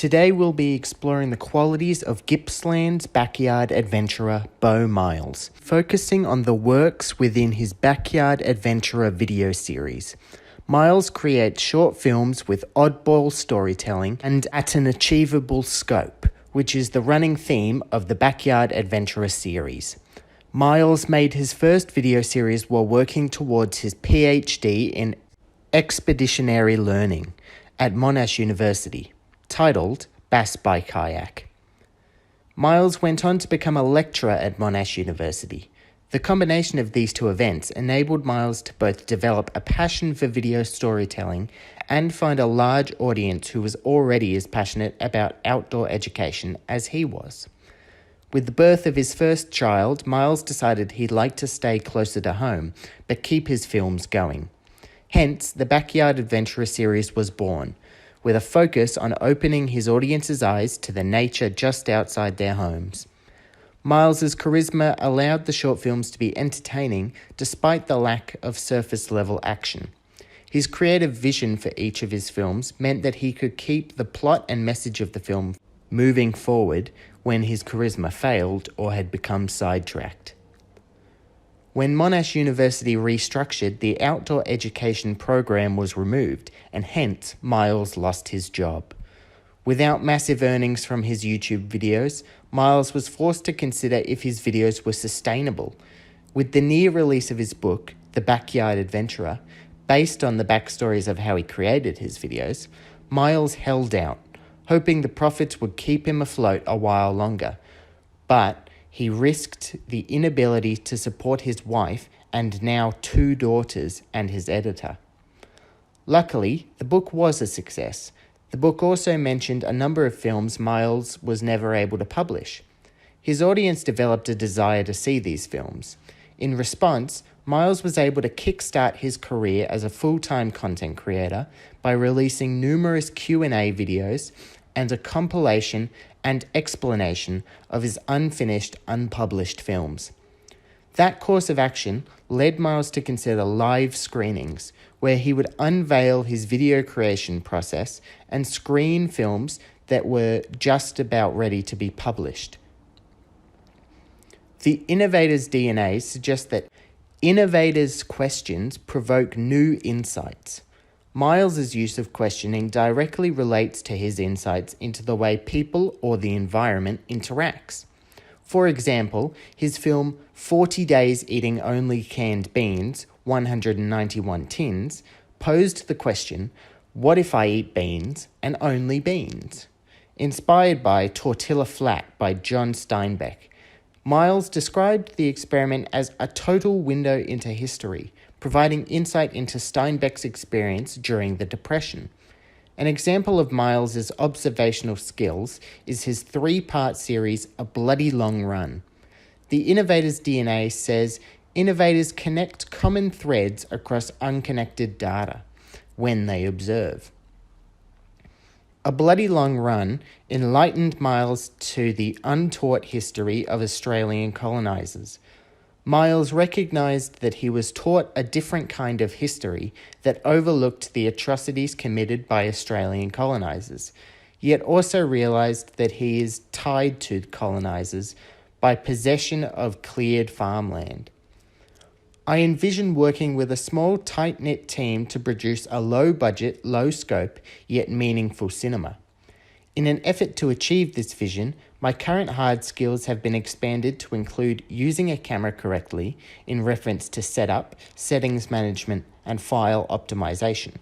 Today we'll be exploring the qualities of Gippsland's backyard adventurer Beau Miles, focusing on the works within his Backyard Adventurer video series. Miles creates short films with oddball storytelling and at an achievable scope, which is the running theme of the Backyard Adventurer series. Miles made his first video series while working towards his PhD in expeditionary learning at Monash University, titled Bass by Kayak. Miles went on to become a lecturer at Monash University. The combination of these two events enabled Miles to both develop a passion for video storytelling and find a large audience who was already as passionate about outdoor education as he was. With the birth of his first child, Miles decided he'd like to stay closer to home, but keep his films going. Hence, the Backyard Adventurer series was born, with a focus on opening his audience's eyes to the nature just outside their homes. Miles's charisma allowed the short films to be entertaining despite the lack of surface-level action. His creative vision for each of his films meant that he could keep the plot and message of the film moving forward when his charisma failed or had become sidetracked. When Monash University restructured, the outdoor education program was removed, and hence Miles lost his job. Without massive earnings from his YouTube videos, Miles was forced to consider if his videos were sustainable. With the near release of his book, The Backyard Adventurer, based on the backstories of how he created his videos, Miles held out, hoping the profits would keep him afloat a while longer. But he risked the inability to support his wife and now 2 daughters and his editor. Luckily, the book was a success. The book also mentioned a number of films Miles was never able to publish. His audience developed a desire to see these films. In response, Miles was able to kickstart his career as a full-time content creator by releasing numerous Q&A videos and a compilation and explanation of his unfinished, unpublished films. That course of action led Miles to consider live screenings, where he would unveil his video creation process and screen films that were just about ready to be published. The innovator's DNA suggests that innovators' questions provoke new insights. Miles's use of questioning directly relates to his insights into the way people or the environment interacts. For example, his film 40 Days Eating Only Canned Beans, 191 Tins, posed the question, what if I eat beans and only beans? Inspired by Tortilla Flat by John Steinbeck, Miles described the experiment as a total window into history, providing insight into Steinbeck's experience during the Depression. An example of Miles's observational skills is his 3-part series, A Bloody Long Run. The Innovator's DNA says innovators connect common threads across unconnected data when they observe. A Bloody Long Run enlightened Miles to the untaught history of Australian colonisers. Miles recognised that he was taught a different kind of history that overlooked the atrocities committed by Australian colonisers, yet also realised that he is tied to colonisers by possession of cleared farmland. I envision working with a small, tight-knit team to produce a low-budget, low-scope, yet meaningful cinema. In an effort to achieve this vision, my current hard skills have been expanded to include using a camera correctly in reference to setup, settings management, and file optimization.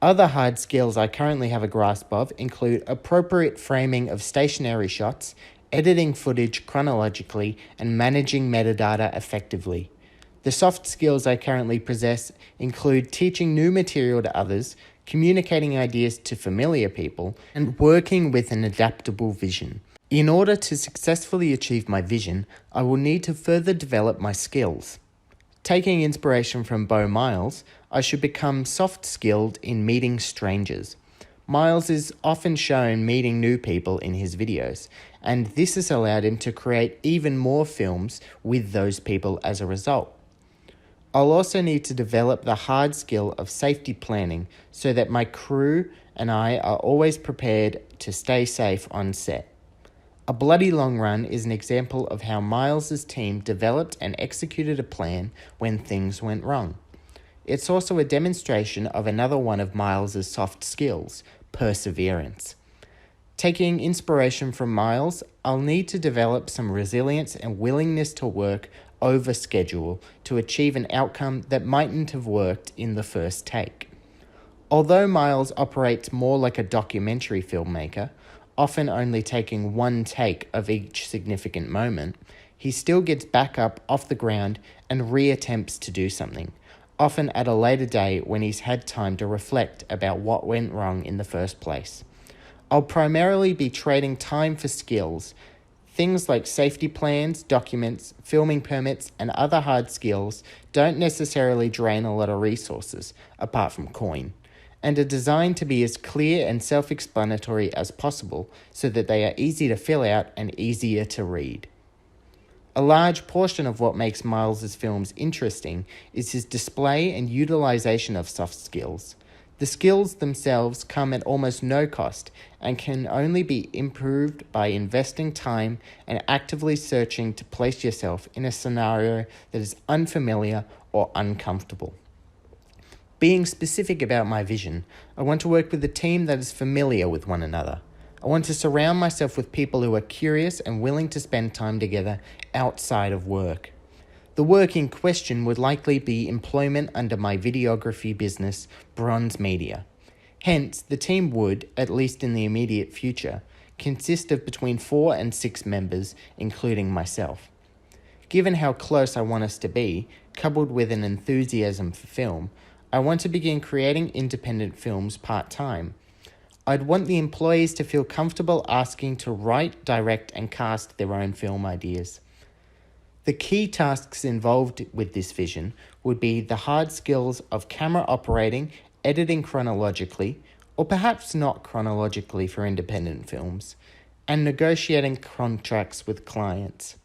Other hard skills I currently have a grasp of include appropriate framing of stationary shots, editing footage chronologically, and managing metadata effectively. The soft skills I currently possess include teaching new material to others, communicating ideas to familiar people, and working with an adaptable vision. In order to successfully achieve my vision, I will need to further develop my skills. Taking inspiration from Beau Miles, I should become soft-skilled in meeting strangers. Miles is often shown meeting new people in his videos, and this has allowed him to create even more films with those people as a result. I'll also need to develop the hard skill of safety planning so that my crew and I are always prepared to stay safe on set. A bloody long run is an example of how Miles' team developed and executed a plan when things went wrong. It's also a demonstration of another one of Miles' soft skills, perseverance. Taking inspiration from Miles, I'll need to develop some resilience and willingness to work over schedule to achieve an outcome that mightn't have worked in the first take. Although Miles operates more like a documentary filmmaker, often only taking one take of each significant moment, he still gets back up off the ground and re-attempts to do something, often at a later day when he's had time to reflect about what went wrong in the first place. I'll primarily be trading time for skills. Things like safety plans, documents, filming permits, and other hard skills don't necessarily drain a lot of resources, apart from coin, and are designed to be as clear and self-explanatory as possible so that they are easy to fill out and easier to read. A large portion of what makes Miles' films interesting is his display and utilization of soft skills. The skills themselves come at almost no cost and can only be improved by investing time and actively searching to place yourself in a scenario that is unfamiliar or uncomfortable. Being specific about my vision, I want to work with a team that is familiar with one another. I want to surround myself with people who are curious and willing to spend time together outside of work. The work in question would likely be employment under my videography business, Bronze Media. Hence, the team would, at least in the immediate future, consist of between 4 and 6 members, including myself. Given how close I want us to be, coupled with an enthusiasm for film, I want to begin creating independent films part-time. I'd want the employees to feel comfortable asking to write, direct, and cast their own film ideas. The key tasks involved with this vision would be the hard skills of camera operating, editing chronologically, or perhaps not chronologically for independent films, and negotiating contracts with clients.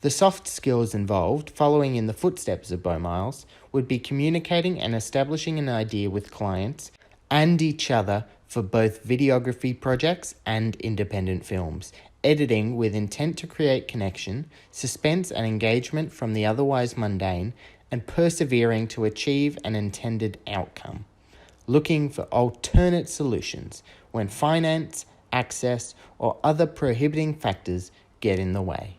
The soft skills involved, following in the footsteps of Beau Miles, would be communicating and establishing an idea with clients and each other for both videography projects and independent films, editing with intent to create connection, suspense and engagement from the otherwise mundane, and persevering to achieve an intended outcome. Looking for alternate solutions when finance, access, or other prohibiting factors get in the way.